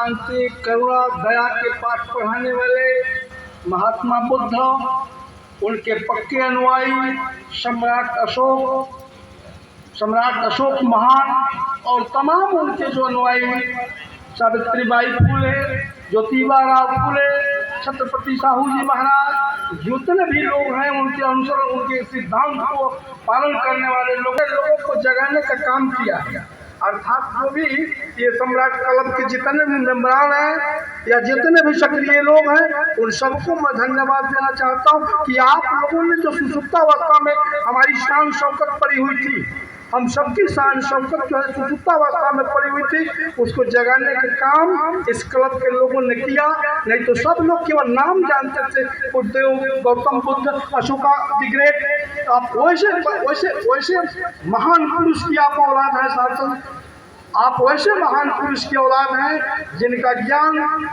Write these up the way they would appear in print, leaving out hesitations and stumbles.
शांति, करुणा, दया के पाठ पढ़ाने वाले महात्मा बुद्ध, उनके पक्के अनुयायी सम्राट अशोक महान और तमाम उनके जो अनुयायी सावित्रीबाई फुले, ज्योतिबा राव फुले, छत्रपति साहू जी महाराज, जितने भी लोग हैं उनके अनुसरण, उनके सिद्धांत को पालन करने वाले लोगों को जगाने का काम किया है। अर्थात जो भी ये सम्राट क्लब के जितने भी मेम्बरान हैं या जितने भी सक्रिय लोग हैं, उन सबको मैं धन्यवाद देना चाहता हूँ कि आप लोगों ने जो सुसुप्तावस्था में हमारी शान शौकत पड़ी हुई थी, हम सबकी शान शौकत जो है सुसुप्तावस्था में पड़ी हुई थी, उसको जगाने का काम इस क्लब के लोगों ने किया। नहीं तो सब लोग केवल नाम जानते थे, बुद्धदेव, गौतम बुद्ध, अशोका द ग्रेट। आप वैसे महान पुरुष की आप औलाद है शासन, आप वैसे महान पुरुष की औलाद हैं जिनका ज्ञान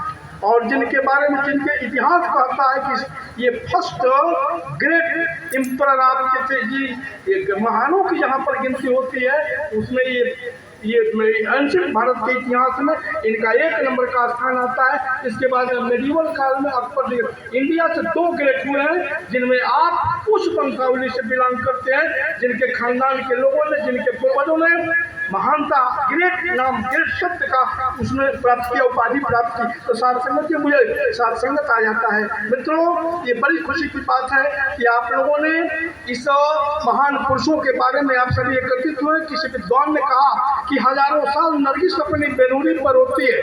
और जिनके बारे में, जिनके इतिहास कहता है कि ये फर्स्ट ग्रेट एम्परर आपके थे जी। ये महानों की जहाँ पर गिनती होती है उसमें ये एंशिएंट भारत के इतिहास में इनका 1 नंबर का स्थान आता है। इसके बाद मेडिवल काल में अकबर, इंडिया से 2 ग्रेट हुए हैं जिनमें आप उस वंशावली से बिलोंग करते हैं जिनके खानदान के लोगों ने, जिनके पूर्वजों ने महानता, ग्रेट नाम, ग्रेट शब्द का उसमें प्राप्त किया, उपाधि प्राप्त की। तो साथ संगत के मुझे साथ संगत आ जाता है। मित्रों, ये बड़ी खुशी की बात है कि आप लोगों ने इस महान पुरुषों के बारे में आप सभी एकत्रित हुए। किसी विद्वान ने कहा कि हजारों साल नरगिस अपनी बेनूरी पर होती है,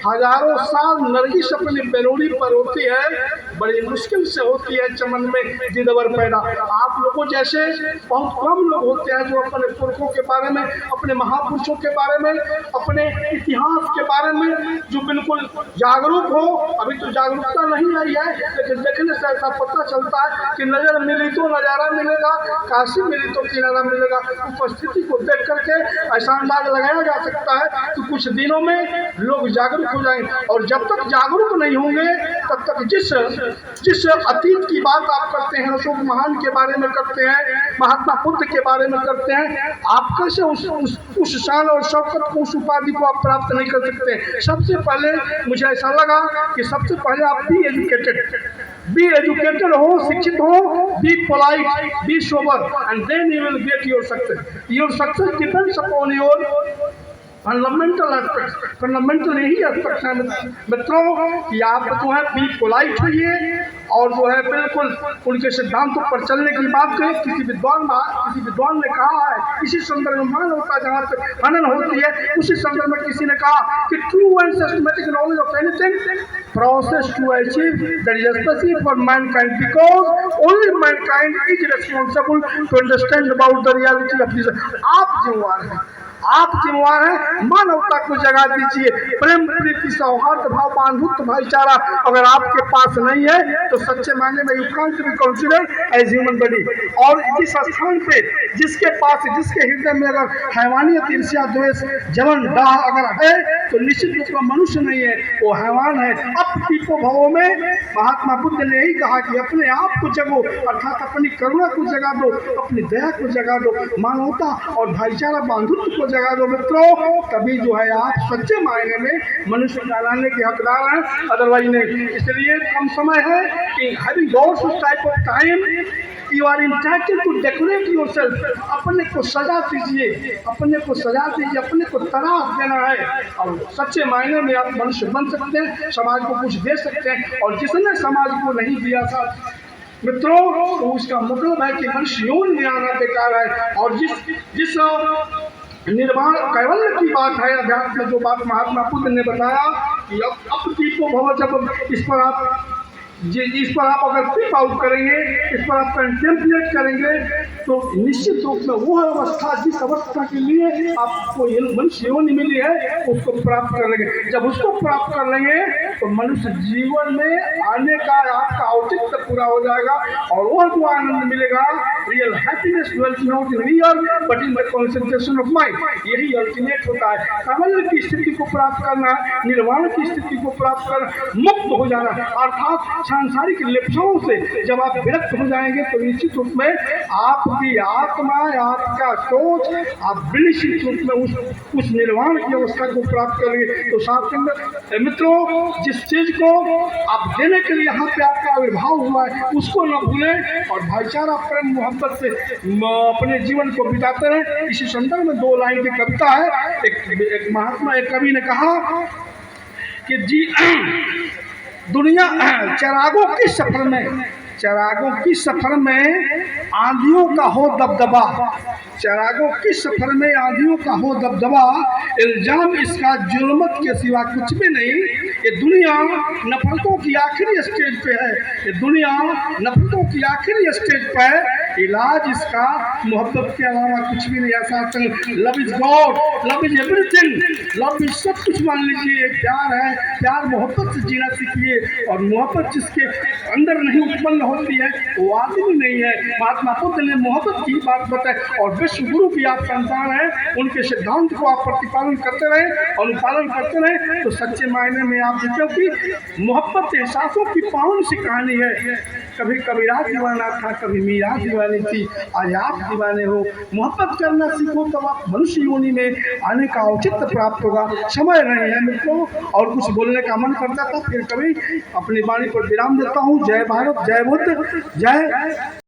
हजारों साल नरगिस अपनी बेनूरी पर होती है, बड़ी मुश्किल से होती है चमन में दिदवर पैदा। आप लोगों जैसे बहुत कम लोग होते हैं जो अपने पुरखों के बारे में, अपने महापुरुषों के बारे में, अपने इतिहास के बारे में जो बिल्कुल जागरूक हो। अभी तो जागरूकता नहीं आई है, लेकिन देखने से ऐसा पता चलता है कि नजर मिली तो नज़ारा मिलेगा, काशी मिली तो किनारा मिलेगा। उपस्थिति को देख करके ऐसा अंदाज लगाया जा सकता है कि कुछ दिनों में लोग जागरूक हो जाएंगे। और जब तक जागरूक नहीं होंगे तब तक जिस अतीत की बात आप करते हैं, अशोक महान के बारे में करते हैं, महात्मा बुद्ध के बारे में करते हैं, आप कैसे उस शान और शौकत को, उस उपाधि को आप प्राप्त नहीं कर सकते। सबसे पहले मुझे ऐसा लगा कि सबसे पहले आप बी एजुकेटेड हो, शिक्षित हो, be polite, be sober, and then you will get your success. Your success depends upon your fundamental aspect. Fundamental यही एस्पेक्ट है मित्रों कि आप जो है बी पोलाइट होइए और जो है बिल्कुल उनके सिद्धांतों पर चलने की बात करें। किसी विद्वान ने कहा है, इसी संदर्भ में मानवता जहाँ से हनन होती है, उसी संदर्भ में किसी ने कहा कि true and systematic knowledge of anything process to achieve that is specific for mankind, because only mankind is responsible to understand about the reality of this. आप जिम्मेवार हैं, आप जिम्मेवार हैं, मानवता को जगा दीजिए। प्रेम, प्रीति, सौहार्द भाव, बंधुत्व, भाईचारा अगर आपके पास नहीं है तो सच्चे मायने में you can't be considered as human body. और जिस स्थान पे, जिसके पास, जिसके हृदय में अगर हैवानियत, ईर्ष्या, द्वेष, जलन, डाह अगर है तो निश्चित रूप में मनुष्य नहीं है, वो हैवान है। अपीपो भवों में महात्मा बुद्ध ने यही कहा कि अपने आप को जगो, अर्थात अपनी करुणा को जगा दो, अपनी दया को जगा दो, मानवता और भाईचारा, बंधुत्व को जगा दो मित्रों। तभी जो है आप सच्चे मायने में मनुष्य कहलाने के हकदार हैं, अदरवाइज नहीं। इसलिए कम समय है कि having got this type of time you are entitled to decorate yourself. अपने को सजा दीजिए, अपने को सजा दीजिए, अपने को तराश देना है और सच्चे मायने में आप मनुष्य बन सकते हैं, समाज को कुछ दे सकते हैं। और जिसने समाज को नहीं दिया था मित्रों, तो उसका मतलब है कि मनुष्य योनि में आना बेकार है। और जिस निर्वाण कैवल्य की बात है अध्यात्म में, जो बात महात्मा बुद्ध ने बताया कि अब को भव, जब इस पर आप अगर टिप आउट करेंगे, इस पर आप कंटेम्पलेट करेंगे तो निश्चित रूप में वो अवस्था, जिस अवस्था के लिए आपको मनुष्य योनि मिली है, उसको प्राप्त कर लेंगे। जब उसको प्राप्त कर लेंगे तो मनुष्य जीवन में आने का आपका औचित्य पूरा हो जाएगा और वह जो आनंद मिलेगा, real happiness dwells not in real but in the concentration of mind। यही अल्टीमेट होता है। सामान्य की स्थिति को प्राप्त करना, निर्वाण की स्थिति को प्राप्त कर मुक्त हो जाना, अर्थात सांसारिक लिप्साओं से जब आप विरक्त हो जाएंगे तो निश्चित रूप में आपकी आत्मा, आपका सोच, आप निश्चित रूप में उस निर्वाण की अवस्था को प्राप्त करेंगे। तो साथ मित्रों, जिस चीज को आप देने के लिए यहाँ पे आपका आविर्भाव हुआ है उसको न भूलें और भाईचारा, प्रेम, मोहब्बत से अपने जीवन को बिताते रहें। इसी संदर्भ में 2 लाइन की कविता है। एक महात्मा, एक कवि ने कहा कि जी दुनिया चरागों की सफर में आंधियों का हो दबदबा, चरागों की सफर में आंधियों का हो दबदबा, इल्जाम इसका जुल्मत के सिवा कुछ भी नहीं। ये दुनिया नफरतों की आखिरी स्टेज पे है, ये दुनिया नफरतों की आखिरी स्टेज पे है, इलाज इसका मोहब्बत के अलावा कुछ भी नहीं। ऐसा love is God, love is everything, love is सब कुछ मान लीजिए। प्यार है, प्यार मोहब्बत से जीना सीखिए और मोहब्बत जिसके अंदर नहीं उत्पन्न होती है वो आदमी नहीं है। महात्मा बुद्ध ने मोहब्बत की बात बताई और विश्व गुरु की आप संतान है, उनके सिद्धांत को आप प्रतिपालन करते रहे, अनुपालन करते रहे तो सच्चे मायने में आप क्योंकि मोहब्बत एहसासों की पावन सी कहानी है। कभी कबीरा दीवाना था, कभी मीरा दीवानी थी, आज आप दीवाने हो। मोहब्बत करना सीखो तब आप मनुष्य योनि में आने का औचित्य प्राप्त होगा। समय नहीं है मित्रों और कुछ बोलने का मन करता था, फिर कभी अपनी वाणी पर विराम देता हूँ। जय भारत, जय बुद्ध, जय